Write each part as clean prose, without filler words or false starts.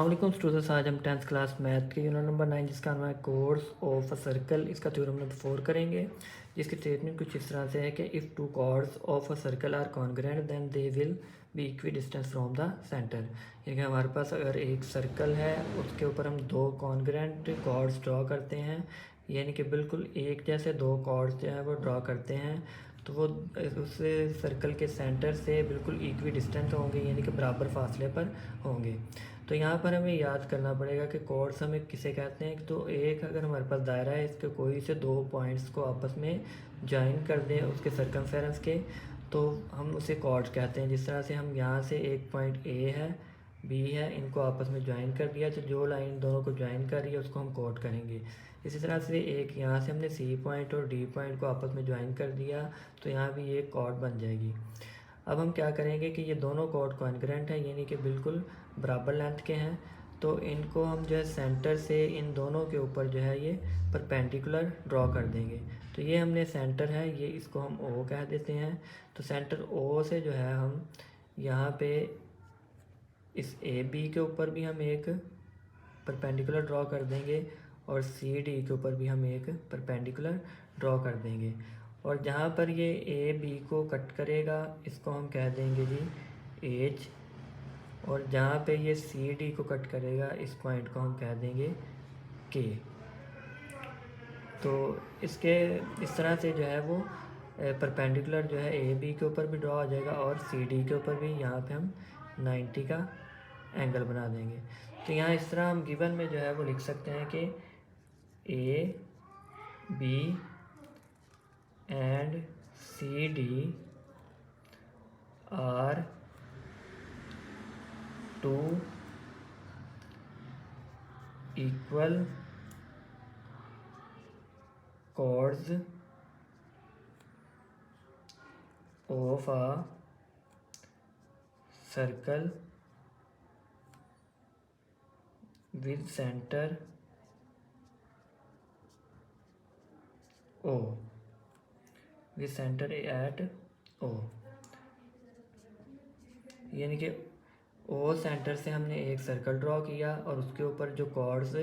अस्सलाम स्टूडेंट्स, आज हम 10th क्लास मैथ के यूनिट नंबर 9 जिसका नाम है कोर्स ऑफ अ सर्कल, इसका थ्योरम नंबर 4 करेंगे। जिसकी स्टेटमेंट कुछ इस तरह से है कि if two chords of a circle are congruent then they will be equidistance from the centre. यानी कि हमारे पास अगर एक सर्कल है उसके ऊपर हम दो कॉन्ग्रुएंट कॉर्ड्स ड्रॉ करते हैं, यानी कि बिल्कुल एक जैसे दो कॉर्ड्स जो है वो ड्रॉ करते हैं, तो वो उस सर्कल के सेंटर से बिल्कुल इक्वी डिस्टेंस होंगे, यानी कि बराबर फासले पर होंगे। तो यहाँ पर हमें याद करना पड़ेगा कि कॉर्ड्स हमें किसे कहते हैं। तो एक अगर हमारे पास दायरा है, इसके कोई से दो पॉइंट्स को आपस में ज्वाइन कर दें उसके सर्कमफेरेंस के, तो हम उसे कॉर्ड कहते हैं। जिस तरह से हम यहाँ से एक पॉइंट ए है, बी है, इनको आपस में ज्वाइन कर दिया, तो जो लाइन दोनों को ज्वाइन कर रही है उसको हम कॉर्ड करेंगे। इसी तरह से एक यहाँ से हमने सी पॉइंट और डी पॉइंट को आपस में ज्वाइन कर दिया, तो यहाँ भी ये कॉर्ड बन जाएगी। अब हम क्या करेंगे कि ये दोनों कॉर्ड कॉन्ग्रुएंट हैं, यानी कि बिल्कुल बराबर लेंथ के हैं, तो इनको हम जो है सेंटर से इन दोनों के ऊपर जो है ये परपेंडिकुलर ड्रॉ कर देंगे। तो ये हमने सेंटर है, ये इसको हम ओ कह देते हैं। तो सेंटर ओ से जो है हम यहाँ पे इस ए बी के ऊपर भी हम एक परपेंडिकुलर ड्रॉ कर देंगे और सी डी के ऊपर भी हम एक परपेंडिकुलर ड्रॉ कर देंगे। और जहाँ पर ये ए बी को कट करेगा इसको हम कह देंगे जी एच, और जहाँ पे ये सी डी को कट करेगा इस पॉइंट को हम कह देंगे के। तो इसके इस तरह से जो है वो परपेंडिकुलर जो है ए बी के ऊपर भी ड्रॉ हो जाएगा और सी डी के ऊपर भी यहाँ पे हम 90 का एंगल बना देंगे। तो यहाँ इस तरह हम गिवन में जो है वो लिख सकते हैं कि A B and C D are two equal chords of a circle with center O, with center at O। यानी कि O सेंटर से हमने एक सर्कल ड्रॉ किया और उसके ऊपर जो कॉर्ड्स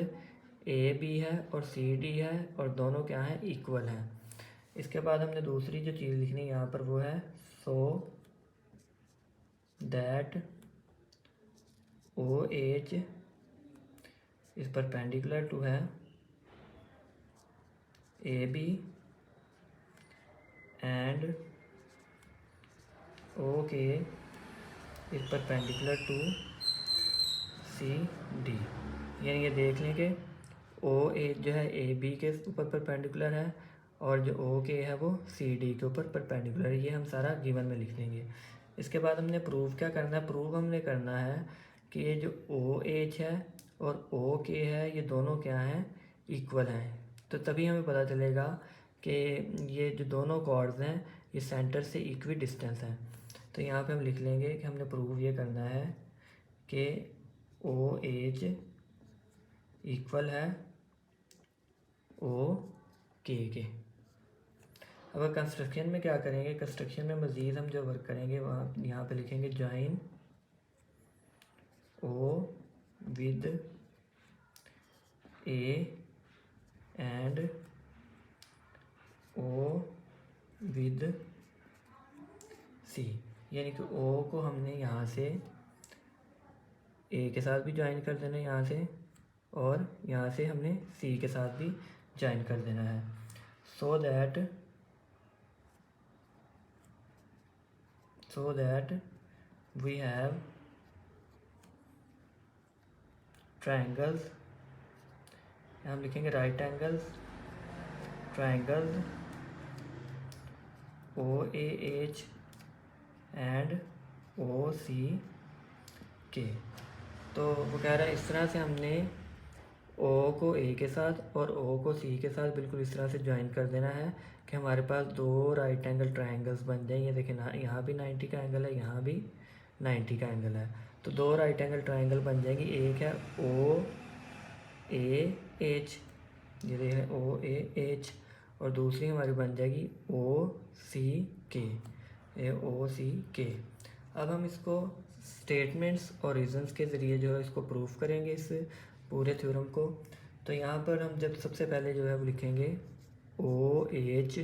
ए बी है और सी डी है और दोनों क्या हैं, इक्वल हैं। इसके बाद हमने दूसरी जो चीज़ लिखनी है यहाँ पर वो है so that O H is perpendicular to है A B and O K is perpendicular to C D. यानी ये देख लें कि ओ एच जो है ए बी के ऊपर परपेंडिकुलर है और जो ओ के है वो सी डी के ऊपर परपेंडिकुलर है। ये हम सारा गिवन में लिख लेंगे। इसके बाद हमने प्रूव क्या करना है, प्रूव हमने करना है कि ये जो ओ एच है और ओ के है ये दोनों क्या हैं, इक्वल हैं। तो तभी हमें पता चलेगा कि ये जो दोनों कॉर्ड्स हैं ये सेंटर से इक्वी डिस्टेंस हैं। तो यहाँ पे हम लिख लेंगे कि हमने प्रूव ये करना है कि ओ एच इक्वल है ओ के। अब कंस्ट्रक्शन में क्या करेंगे, कंस्ट्रक्शन में मज़ीद हम जो वर्क करेंगे वहाँ यहाँ पे लिखेंगे join O with A and O with C. यानी कि ओ को हमने यहाँ से ए के साथ भी ज्वाइन कर देना है यहाँ से, और यहाँ से हमने सी के साथ भी ज्वाइन कर देना है। So that we have triangles, हम लिखेंगे right angles triangles O A H and O C K. तो वो कह रहा है इस तरह से हमने ओ को ए के साथ और ओ को सी के साथ बिल्कुल इस तरह से ज्वाइन कर देना है कि हमारे पास दो राइट एंगल ट्रायंगल्स बन जाएं। ये देखें ना, यहाँ भी 90 का एंगल है, यहाँ भी 90 का एंगल है, तो दो राइट एंगल ट्रायंगल बन जाएंगी। एक है ओ ए एच, ये देख रहे हैं ओ ए एच, और दूसरी हमारी बन जाएगी ओ सी के, ए ओ सी के। अब हम इसको स्टेटमेंट्स और रीजंस के ज़रिए जो है इसको प्रूफ करेंगे इस पूरे थ्योरम को। तो यहाँ पर हम जब सबसे पहले जो है वो लिखेंगे OH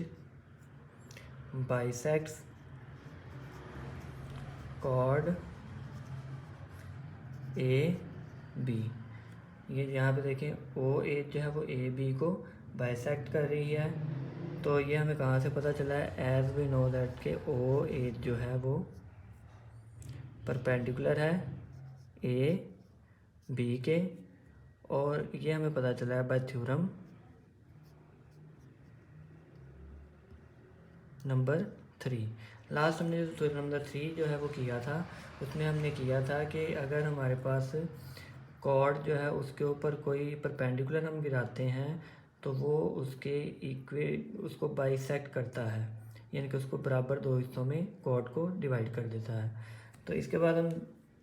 बाइसेक्ट्स कॉर्ड AB। ये यहाँ पे देखें OH जो है वो AB को बाइसेक्ट कर रही है। तो ये हमें कहाँ से पता चला है? एज वी नो दैट के OH जो है वो परपेंडिकुलर है AB के, और ये हमें पता चला है बाय थ्योरम नंबर 3। लास्ट हमने जो थ्योरम नंबर 3 जो है वो किया था, उसमें हमने किया था कि अगर हमारे पास कॉर्ड जो है उसके ऊपर कोई परपेंडिकुलर हम गिराते हैं तो वो उसको बाइसेक्ट करता है, यानी कि उसको बराबर दो हिस्सों में कॉर्ड को डिवाइड कर देता है। तो इसके बाद हम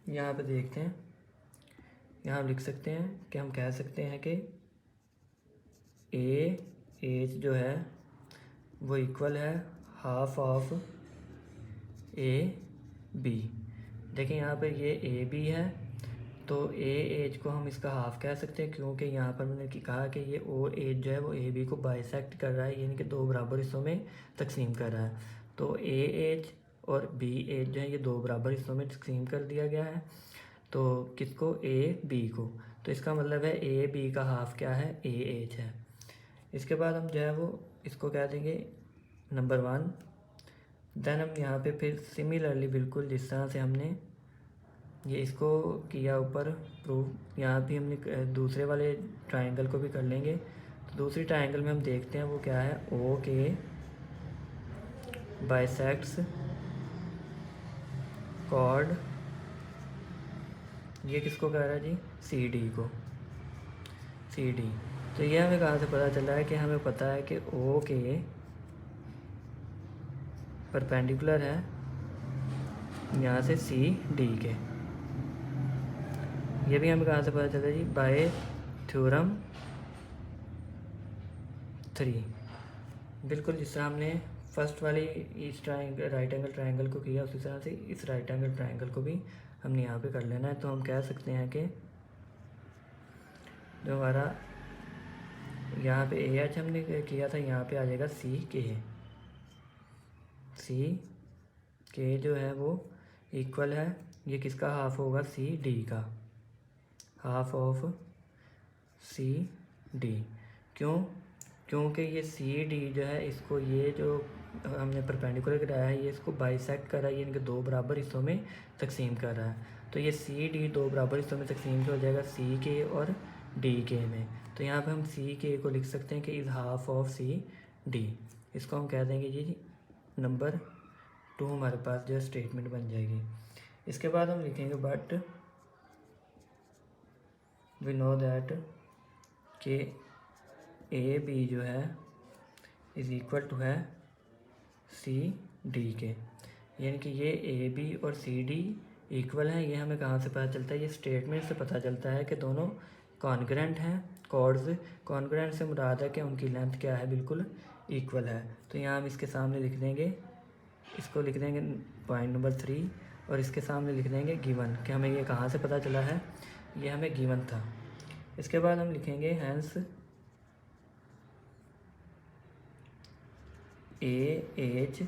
यहाँ पे देखते हैं, यहाँ लिख सकते हैं कि हम कह सकते हैं कि AH जो है वो इक्वल है हाफ ऑफ AB। देखें यहाँ पे ये AB है, तो AH को हम इसका हाफ कह सकते हैं, क्योंकि यहाँ पर मैंने कहा कि ये OH जो है वो AB को बाइसेक्ट कर रहा है, यानी कि दो बराबर हिस्सों में तकसीम कर रहा है। तो AH और BH जो है ये दो बराबर हिस्सों में तकसीम कर दिया गया है। तो किसको? AB को। तो इसका मतलब है AB का हाफ क्या है? AH है। इसके बाद हम जो है वो इसको कह देंगे नंबर 1। देन हम यहाँ पे फिर सिमिलरली बिल्कुल जिस तरह से हमने ये इसको किया ऊपर प्रूफ, यहाँ भी हमने दूसरे वाले ट्रायंगल को भी कर लेंगे। तो दूसरी ट्रायंगल में हम देखते हैं वो क्या है, OK बाइसेक्ट्स कॉर्ड, ये किसको कह रहा है जी? CD को, CD। तो ये हमें कहाँ से पता चला है कि हमें पता है कि OK परपेंडिकुलर है यहाँ से CD के। ये भी हमें कहाँ से पता चला जी? Bye theorem 3। बिल्कुल जिस तरह हमने फर्स्ट वाली इस राइट एंगल ट्रायंगल को किया, उसी तरह से इस राइट एंगल ट्रायंगल को भी हमने यहाँ पे कर लेना है। तो हम कह सकते हैं कि जो हमारा यहाँ पे AH हमने किया था, यहाँ पे आ जाएगा CK जो है वो इक्वल है, ये किसका हाफ होगा? CD का, हाफ ऑफ CD। क्यों? क्योंकि ये CD जो है इसको, ये जो हमने परपेंडिकुलर गिराया है, ये इसको बाइसेक्ट कर रहा है, यानी कि दो बराबर हिस्सों में तकसीम कर रहा है। तो ये CD दो बराबर हिस्सों में तकसीम हो जाएगा CK और DK में। तो यहाँ पे हम CK को लिख सकते हैं कि इज़ हाफ ऑफ CD। इसको हम कह देंगे जी नंबर 2, हमारे पास जो स्टेटमेंट बन जाएगी। इसके बाद हम लिखेंगे बट वी नो दैट कि AB जो है इज़ इक्वल टू है CD के, यानी कि ये AB और CD इक्वल हैं। ये हमें कहाँ से पता चलता है? ये स्टेटमेंट से पता चलता है कि दोनों कॉन्ग्रेंट हैं। कॉर्ड्स कॉन्ग्रेंट से मुराद है कि उनकी लेंथ क्या है? बिल्कुल इक्वल है। तो यहाँ हम इसके सामने लिख देंगे, इसको लिख देंगे पॉइंट नंबर 3, और इसके सामने लिख देंगे गिवन, कि हमें ये कहाँ से पता चला है? ये हमें गिवन था। इसके बाद हम लिखेंगे hence AH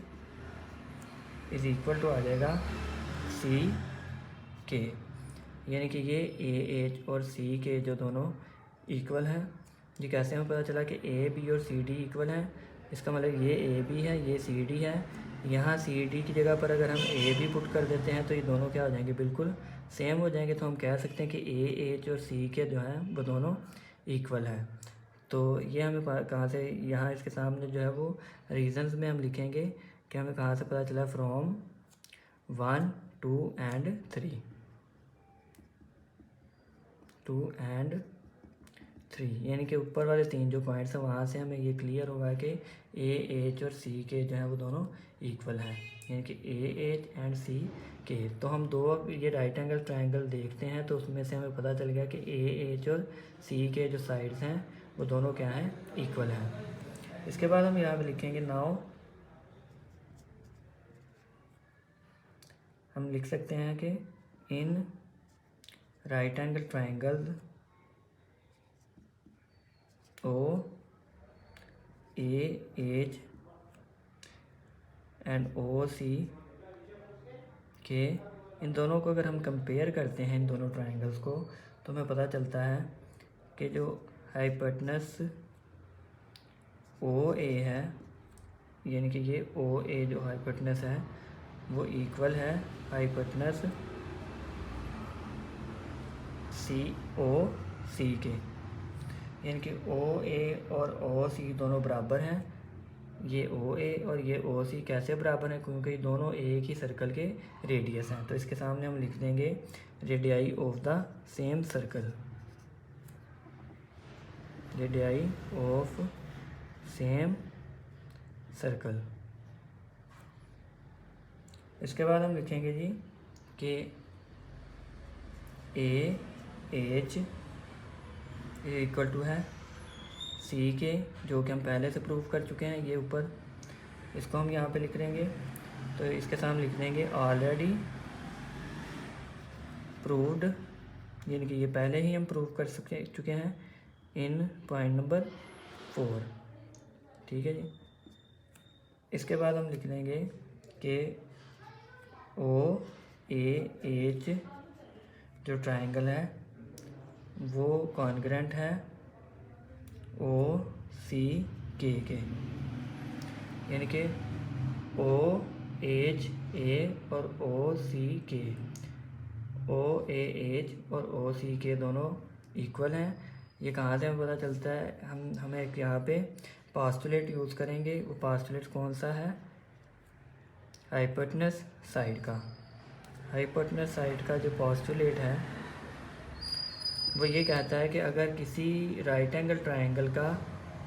is equal to आ जाएगा CK, यानी कि ये AH और CK जो दोनों इक्वल हैं। ये कैसे हमें पता चला कि AB और CD इक्वल हैं? इसका मतलब ये AB है, ये CD है। यहाँ CD की जगह पर अगर हम AB पुट कर देते हैं तो ये दोनों क्या हो जाएंगे? बिल्कुल सेम हो जाएंगे। तो हम कह सकते हैं कि AH और CK जो हैं वो दोनों इक्वल है। तो ये हमें कहाँ से, यहाँ इसके सामने जो है वो रीजंस में हम लिखेंगे कि हमें कहाँ से पता चला? फ्रॉम 1, 2 एंड 3, 2 एंड 3, यानी कि ऊपर वाले 3 जो पॉइंट्स हैं वहाँ से हमें ये क्लियर होगा कि AH और CK जो है वो दोनों इक्वल हैं, यानी कि AH एंड CK। तो हम दो ये राइट एंगल ट्रायंगल देखते हैं तो उसमें से हमें पता चल गया कि AH और CK जो साइड्स हैं वो दोनों क्या हैं? इक्वल हैं। इसके बाद हम यहाँ पे लिखेंगे नाउ, हम लिख सकते हैं कि in right angle triangle O A H and O C K, इन दोनों को अगर हम कंपेयर करते हैं इन दोनों ट्राइंगल्स को, तो हमें पता चलता है कि जो हाइपोटेनस ओ ए है, यानी कि ये ओ ए जो हाइपोटेनस है वो इक्वल है हाइपोटेनस सी ओ सी के, यानी कि ओ ए और ओ सी दोनों बराबर हैं। ये ओ ए और ये ओ सी कैसे बराबर हैं, क्योंकि दोनों एक ही सर्कल के रेडियस हैं। तो इसके सामने हम लिख देंगे radii of the same circle, radii of same circle. इसके बाद हम लिखेंगे जी कि ए एच इक्वल टू है सी के, जो कि हम पहले से प्रूव कर चुके हैं। ये ऊपर इसको हम यहाँ पे लिख देंगे, तो इसके सामने लिख देंगे ऑलरेडी प्रूव्ड, यानी कि ये पहले ही हम प्रूव कर चुके हैं इन पॉइंट नंबर 4। ठीक है जी। इसके बाद हम लिख देंगे कि ओ ए एच जो ट्राइंगल है वो कॉन्ग्रेंट है ओ सी के, यानी कि ओ एच ए और ओ सी के, ओ ए एच और ओ सी के दोनों इक्वल हैं। ये कहाँ से हमें पता चलता है, हमें एक यहाँ पे पास्टुलेट यूज़ करेंगे। वो पास्टुलेट कौन सा है, हाइपोटेनस साइड का। हाइपोटेनस साइड का जो पास्टुलेट है वो ये कहता है कि अगर किसी राइट एंगल ट्राइंगल का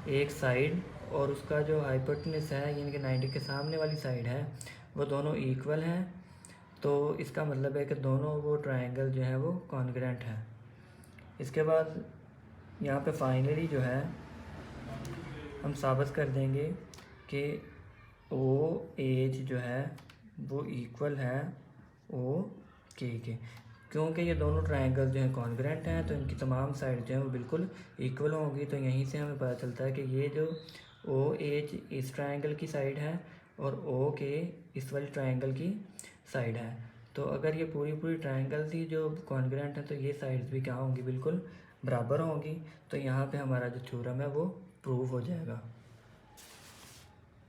एक साइड और उसका जो हाइपोटेनस है, यानी कि 90 के सामने वाली साइड है, वो दोनों इक्वल हैं, तो इसका मतलब है कि दोनों वो ट्राइंगल जो है वो कॉन्ग्रेंट है। इसके बाद यहाँ पे फाइनली जो है हम साबित कर देंगे कि ओ एच जो है वो इक्वल है ओ के, क्योंकि ये दोनों ट्राइंगल जो हैं कॉन्ग्रेंट हैं, तो इनकी तमाम साइड जो हैं वो बिल्कुल इक्वल होंगी। तो यहीं से हमें पता चलता है कि ये जो ओ एच इस ट्राइंगल की साइड है और ओ के इस वाली ट्राइंगल की साइड है। तो अगर ये पूरी ट्राइंगल थी जो कॉन्ग्रेंट है, तो ये साइड्स भी क्या होंगी, बिल्कुल बराबर होंगी। तो यहाँ पे हमारा जो थ्योरम है वो प्रूव हो जाएगा।